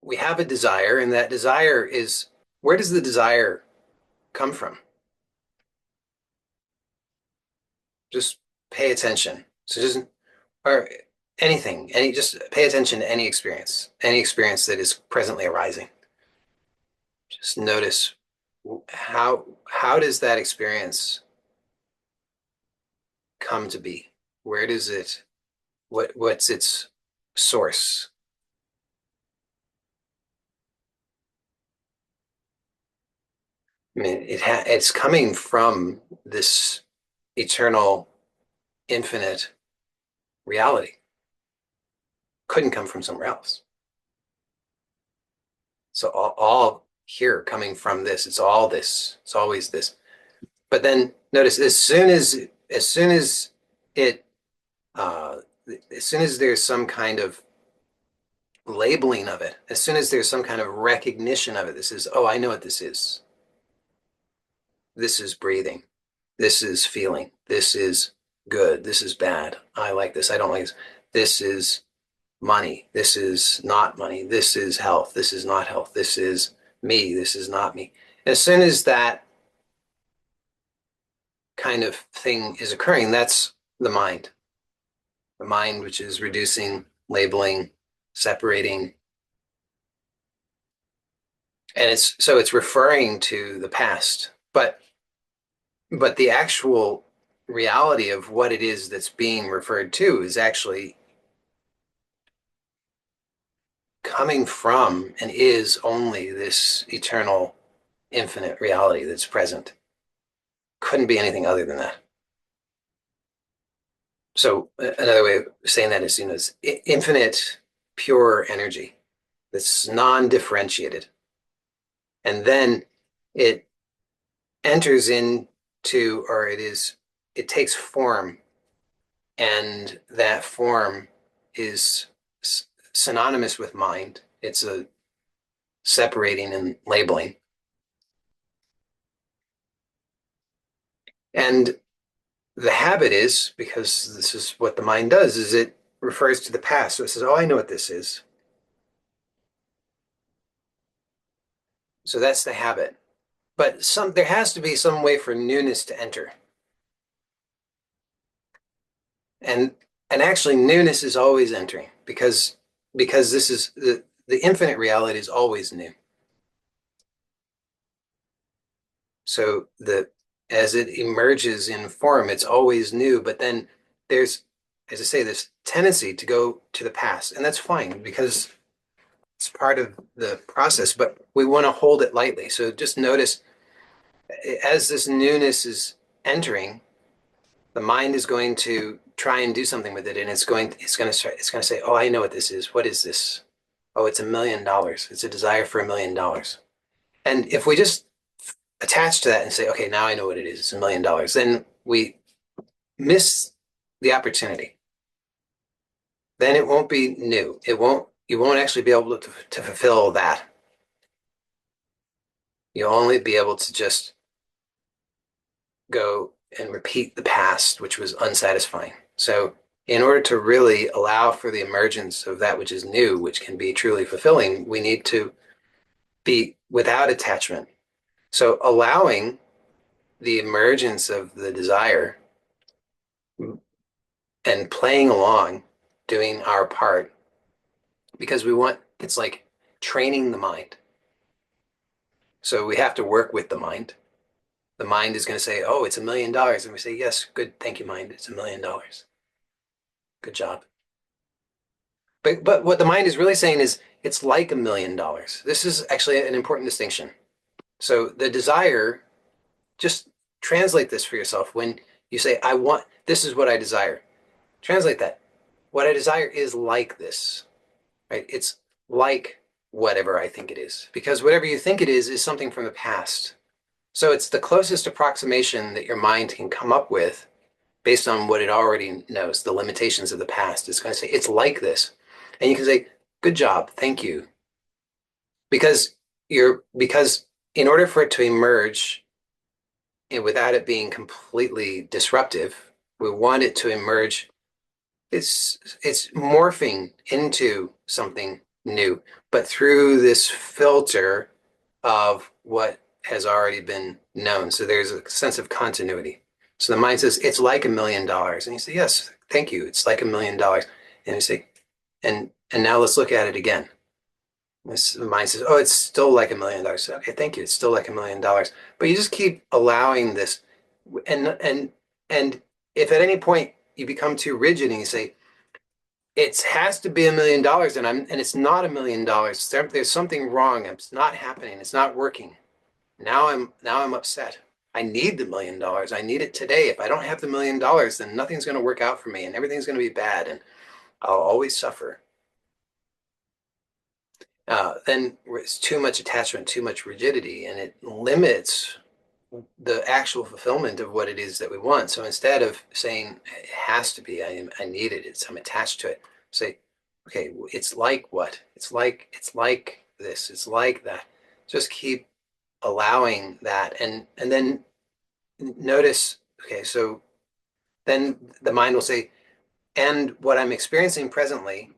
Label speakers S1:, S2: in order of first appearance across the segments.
S1: we have a desire, and that desire is, where does the desire come from? Just pay attention. So just, or anything, just pay attention to any experience that is presently arising. Just notice how does that experience come to be? Where does it, what's its source? I mean, it's coming from this eternal, infinite reality. Couldn't come from somewhere else. So all here coming from this, it's all this, it's always this. But then notice as soon as it uh, as soon as there's some kind of labeling of it, as soon as there's some kind of recognition of it, this is, oh, I know what this is. This is breathing. This is feeling. This is good. This is bad. I like this. I don't like this. This is money. This is not money. This is health. This is not health. This is me. This is not me. As soon as that kind of thing is occurring, that's the mind. The mind, which is reducing, labeling, separating. And it's referring to the past. But the actual reality of what it is that's being referred to is actually coming from and is only this eternal, infinite reality that's present. Couldn't be anything other than that. So another way of saying that is, is infinite, pure energy that's non-differentiated. And then it enters into, or it takes form, and that form is synonymous with mind. It's a separating and labeling. And the habit is, because this is what the mind does, is it refers to the past. So it says, oh, I know what this is. So that's the habit. But there has to be some way for newness to enter. And actually newness is always entering because this is the infinite reality is always new. So as it emerges in form, it's always new, but then there's, as I say, this tendency to go to the past, and that's fine because it's part of the process, but we want to hold it lightly. So just notice as this newness is entering, the mind is going to try and do something with it, and it's going to say, oh, I know what this is. What is this? Oh, it's $1 million. It's a desire for $1 million. And if we just attach to that and say, okay, now I know what it is. It's $1 million. Then we miss the opportunity. Then it won't be new. You won't actually be able to fulfill that. You'll only be able to just go and repeat the past, which was unsatisfying. So in order to really allow for the emergence of that which is new, which can be truly fulfilling, we need to be without attachment. So allowing the emergence of the desire and playing along, doing our part, because it's like training the mind. So we have to work with the mind. The mind is going to say, oh, it's $1 million. And we say, yes, good. Thank you, mind. It's $1 million. Good job. But what the mind is really saying is it's like $1 million. This is actually an important distinction. So the desire, just translate this for yourself. When you say, this is what I desire, translate that. What I desire is like this, right? It's like whatever I think it is, because whatever you think it is something from the past. So it's the closest approximation that your mind can come up with based on what it already knows, the limitations of the past. It's going to say, it's like this. And you can say, good job, thank you. Because in order for it to emerge and without it being completely disruptive, we want it to emerge. It's morphing into something new, but through this filter of what has already been known. So there's a sense of continuity. So the mind says, it's like $1 million. And you say, yes, thank you. It's like $1 million. And you say, and now let's look at it again. The mind says, oh, it's still like $1 million. Okay, thank you. It's still like $1 million. But you just keep allowing this. And if at any point you become too rigid and you say, it has to be $1 million and it's not $1 million. There's something wrong. It's not happening. It's not working. Now I'm upset. I need the $1 million. I need it today. If I don't have the $1 million, then nothing's going to work out for me and everything's going to be bad and I'll always suffer. Then it's too much attachment, too much rigidity, and it limits the actual fulfillment of what it is that we want. So instead of saying it has to be, I need it, I'm attached to it, say, okay, it's like what? It's like this, it's like that. Just keep allowing that and then notice, okay, so then the mind will say, and what I'm experiencing presently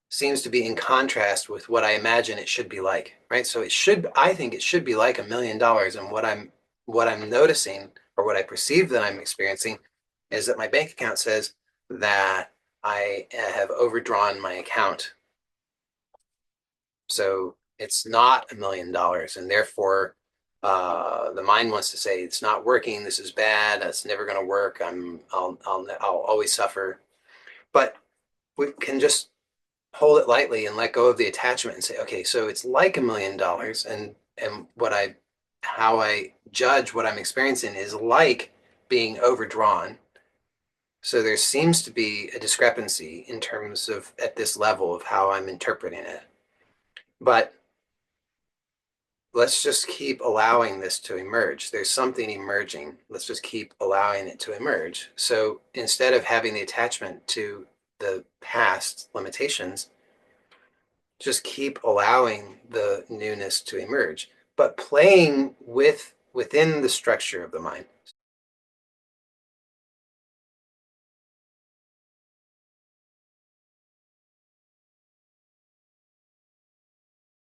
S1: seems to be in contrast with what I imagine it should be like, right? So I think it should be like $1 million. And what I'm noticing or what I perceive that I'm experiencing is that my bank account says that I have overdrawn my account. So it's not $1 million. And therefore, the mind wants to say, it's not working. This is bad. It's never going to work. I'll always suffer. But we can just hold it lightly and let go of the attachment and say, okay, so it's like $1 million, and how I judge what I'm experiencing is like being overdrawn. So there seems to be a discrepancy in terms of at this level of how I'm interpreting it. But let's just keep allowing this to emerge. There's something emerging. Let's just keep allowing it to emerge. So instead of having the attachment to the past limitations, just keep allowing the newness to emerge, but playing within the structure of the mind.